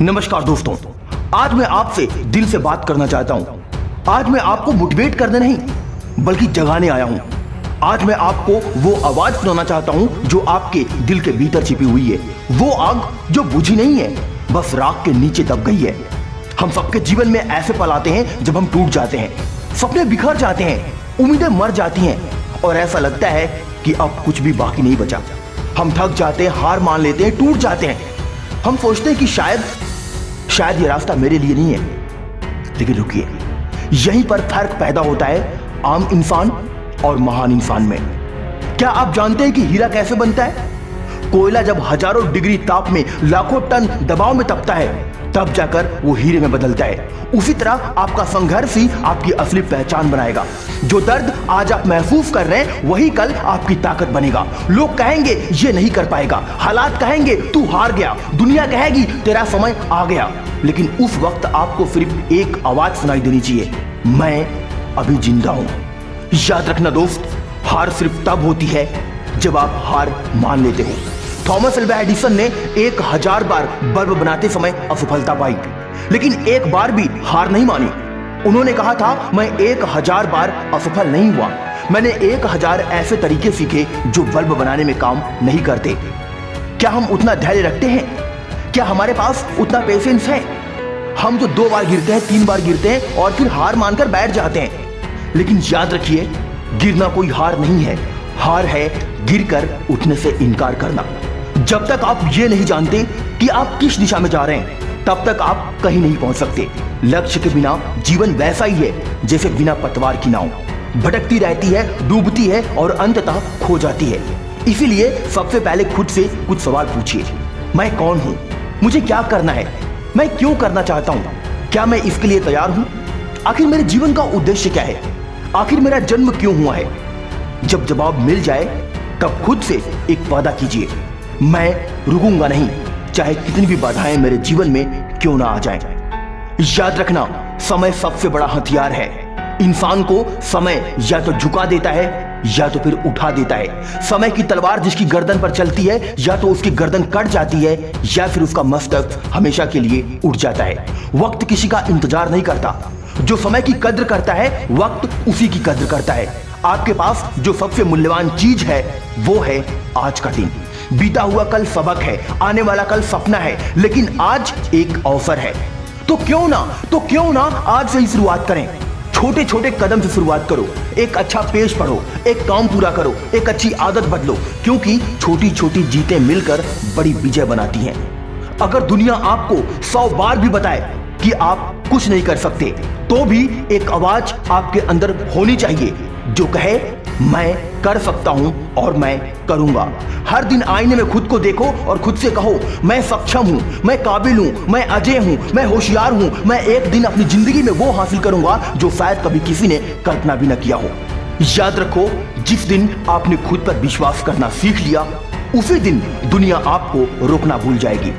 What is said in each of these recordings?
नमस्कार दोस्तों, आज मैं आपसे दिल से बात करना चाहता हूँ। आज मैं आपको मोटिवेट करने नहीं बल्कि जगाने आया हूँ। आज मैं आपको वो आवाज सुनाना चाहता हूँ जो आपके दिल के भीतर छिपी हुई है, वो आग जो बुझी नहीं है, बस राख के नीचे दब गई है। हम सबके जीवन में ऐसे पल आते हैं जब हम टूट जाते हैं, सपने बिखर जाते हैं, उम्मीदें मर जाती हैं और ऐसा लगता है कि अब कुछ भी बाकी नहीं बचा। हम थक जाते हैं, हार मान लेते हैं, टूट जाते हैं। हम सोचते हैं कि शायद ये रास्ता मेरे लिए नहीं है। लेकिन रुकिए, यहीं पर फर्क पैदा होता है आम इंसान और महान इंसान में। क्या आप जानते हैं कि हीरा कैसे बनता है? कोयला जब हजारों डिग्री ताप में लाखों टन दबाव में तपता है, तब जाकर वो हीरे में बदलता है। उसी तरह आपका संघर्ष ही आपकी असली पहचान बनाएगा। जो दर्द आज आप महसूस कर रहे हैं, वही कल आपकी ताकत बनेगा। लोग कहेंगे ये नहीं कर पाएगा, हालात कहेंगे तू हार गया, दुनिया कहेगी तेरा समय आ गया, लेकिन उस वक्त आपको सिर्फ एक आवाज सुनाई देनी चाहिए, मैं अभी जिंदा हूं। याद रखना दोस्त, हार सिर्फ तब होती है जब आप हार मान लेते हो। थॉमस अल्वा एडिसन ने 1000 बार बल्ब बनाते समय असफलता पाई, लेकिन एक बार भी हार नहीं मानी। उन्होंने कहा था, मैं 1000 बार असफल नहीं हुआ, मैंने 1000 ऐसे तरीके सीखे जो बल्ब बनाने में काम नहीं करते। क्या हम उतना धैर्य रखते हैं? क्या हमारे पास उतना पेशेंस है? हम तो 2 बार गिरते हैं, 3 बार गिरते हैं और फिर हार मानकर बैठ जाते हैं। लेकिन याद रखिए, गिरना कोई हार नहीं है, हार है गिरकर उठने से इनकार करना। जब तक आप ये नहीं जानते कि आप किस दिशा में जा रहे हैं, तब तक आप कहीं नहीं पहुंच सकते। लक्ष्य के बिना जीवन वैसा ही है जैसे बिना पतवार की नाव, भटकती रहती है, डूबती है और अंततः खो जाती है। इसीलिए सबसे पहले खुद से कुछ सवाल पूछिए, मैं कौन हूं? मुझे क्या करना है? मैं क्यों करना चाहता हूं? क्या मैं इसके लिए तैयार हूं? आखिर मेरे जीवन का उद्देश्य क्या है? आखिर मेरा जन्म क्यों हुआ है? जब जवाब मिल जाए तब खुद से एक वादा कीजिए, मैं रुकूंगा नहीं, चाहे कितनी भी बाधाएं मेरे जीवन में क्यों ना आ जाएं। याद रखना, समय सबसे बड़ा हथियार है। इंसान को समय या तो झुका देता है या तो फिर उठा देता है। समय की तलवार जिसकी गर्दन पर चलती है, या तो उसकी गर्दन कट जाती है या फिर उसका मस्तक हमेशा के लिए उठ जाता है। वक्त किसी का इंतजार नहीं करता, जो समय की कद्र करता है वक्त उसी की कद्र करता है। आपके पास जो सबसे मूल्यवान चीज है वो है आज का दिन। बीता हुआ कल सबक है, आने वाला कल सपना है, लेकिन आज एक अवसर है। तो क्यों ना आज से ही शुरुआत करें। छोटे छोटे कदम से शुरुआत करो, एक अच्छा पेज पढ़ो, एक काम पूरा करो, एक अच्छी आदत बदलो, क्योंकि छोटी छोटी जीतें मिलकर बड़ी विजय बनाती हैं। अगर दुनिया आपको 100 बार भी बताए कि आप कुछ नहीं कर सकते, तो भी एक आवाज आपके अंदर होनी चाहिए जो कहे, मैं कर सकता हूं और मैं करूंगा। हर दिन आईने में खुद को देखो और खुद से कहो, मैं सक्षम हूं, मैं काबिल हूं, मैं अजय हूं, मैं होशियार हूं, मैं एक दिन अपनी जिंदगी में वो हासिल करूंगा जो शायद कभी किसी ने कल्पना भी न किया हो। याद रखो, जिस दिन आपने खुद पर विश्वास करना सीख लिया, उसी दिन दुनिया आपको रोकना भूल जाएगी।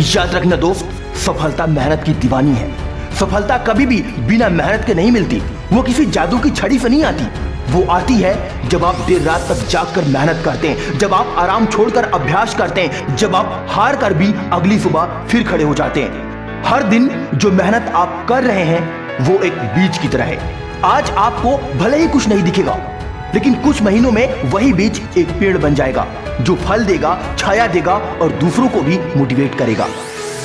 याद रखना दोस्त, सफलता मेहनत की दीवानी है। सफलता कभी भी बिना मेहनत के नहीं मिलती, वो किसी जादू की छड़ी से नहीं आती। वो आती है जब आप देर रात तक जागकर मेहनत करते हैं, जब आप आराम छोड़कर अभ्यास करते हैं, जब आप हार कर भी अगली सुबह फिर खड़े हो जाते हैं। हर दिन जो मेहनत आप कर रहे हैं वो एक बीज की तरह है। आज आपको भले ही कुछ नहीं दिखेगा, लेकिन कुछ महीनों में वही बीज एक पेड़ बन जाएगा जो फल देगा, छाया देगा और दूसरों को भी मोटिवेट करेगा।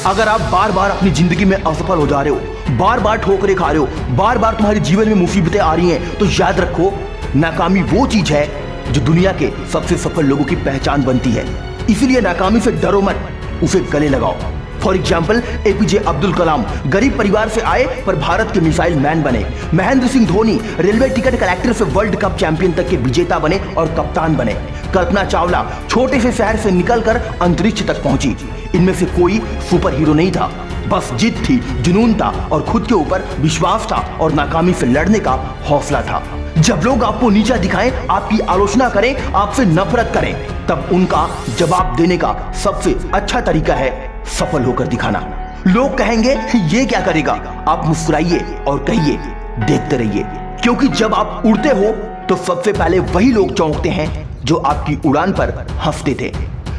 अगर आप बार बार अपनी जिंदगी में असफल हो जा रहे हो, बार बार ठोकरें खा रहे हो, बार बार तुम्हारे जीवन में मुसीबतें आ रही हैं, तो याद रखो, नाकामी वो चीज है जो दुनिया के सबसे सफल लोगों की पहचान बनती है। इसीलिए नाकामी से डरो मत, उसे गले लगाओ। For example, APJ Abdul Kalam गरीब परिवार से आए पर भारत के मिसाइल मैन बने। Mahendra Singh Dhoni railway ticket collector से वर्ल्ड कप चैंपियन तक के विजेता बने और कप्तान बने। कल्पना चावला छोटे से शहर से निकलकर अंतरिक्ष तक पहुंची। इनमें से कोई सुपर हीरो नहीं था, बस जिद थी, जुनून था और खुद के ऊपर विश्वास था और नाकामी से लड़ने का हौसला था। जब लोग आपको नीचा दिखाएं, आपकी आलोचना करें, आपसे नफरत करें, तब उनका जवाब देने का सबसे अच्छा तरीका है सफल होकर दिखाना। लोग कहेंगे ये क्या करेगा, आप मुस्कुराइए और कहिए देखते रहिए, क्योंकि जब आप उड़ते हो तो सबसे पहले वही लोग चौंकते हैं जो आपकी उड़ान पर हंसते थे।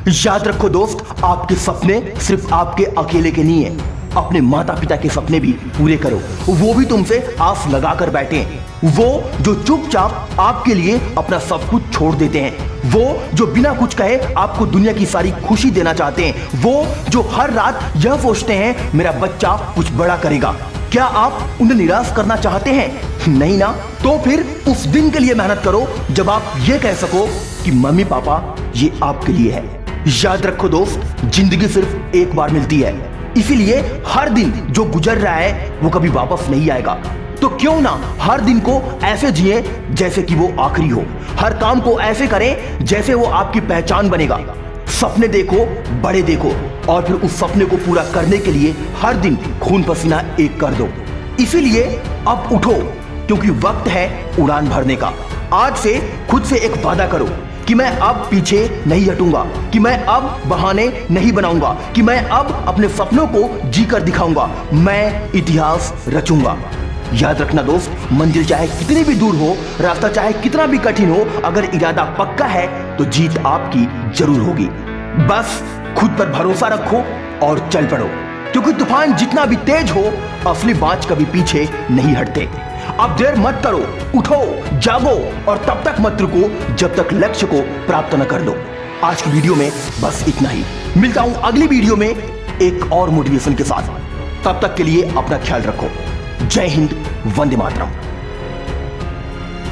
याद रखो दोस्त, आपके सपने सिर्फ आपके अकेले के नहीं है। अपने माता पिता के सपने भी पूरे करो, वो भी तुमसे आस लगा कर बैठे हैं। वो जो चुपचाप आपके लिए अपना सब कुछ छोड़ देते हैं, वो जो बिना कुछ कहे आपको दुनिया की सारी खुशी देना चाहते हैं, वो जो हर रात यह सोचते हैं मेरा बच्चा कुछ बड़ा करेगा। क्या आप उन्हें निराश करना चाहते हैं? नहीं ना? तो फिर उस दिन के लिए मेहनत करो जब आप ये कह सको कि मम्मी पापा ये आपके लिए है। याद रखो दोस्त, जिंदगी सिर्फ एक बार मिलती है, इसीलिए हर दिन जो गुजर रहा है वो कभी वापस नहीं आएगा। तो क्यों ना हर दिन को ऐसे जिए जैसे कि वो आखिरी हो। हर काम को ऐसे करें जैसे वो आपकी पहचान बनेगा। सपने देखो, बड़े देखो, और फिर उस सपने को पूरा करने के लिए हर दिन खून पसीना एक कर दो। इसीलिए अब उठो, क्योंकि वक्त है उड़ान भरने का। आज से खुद से एक वादा करो कि मैं अब पीछे नहीं हटूंगा, कि मैं अब बहाने नहीं बनाऊंगा, कि मैं अब अपने सपनों को जीकर दिखाऊंगा, मैं इतिहास रचूंगा। याद रखना दोस्त, मंजिल चाहे कितनी भी दूर हो, रास्ता चाहे कितना भी कठिन हो, अगर इरादा पक्का है तो जीत आपकी जरूर होगी। बस खुद पर भरोसा रखो और चल पड़ो, क्योंकि तूफान जितना भी तेज हो, असली बाज कभी पीछे नहीं हटते। अब देर मत करो, उठो, जागो, और तब तक मत रुको जब तक लक्ष्य को प्राप्त न कर लो। आज की वीडियो में बस इतना ही। मिलता हूं अगली वीडियो में एक और मोटिवेशन के साथ। तब तक के लिए अपना ख्याल रखो। जय हिंद, वंदे मातरम।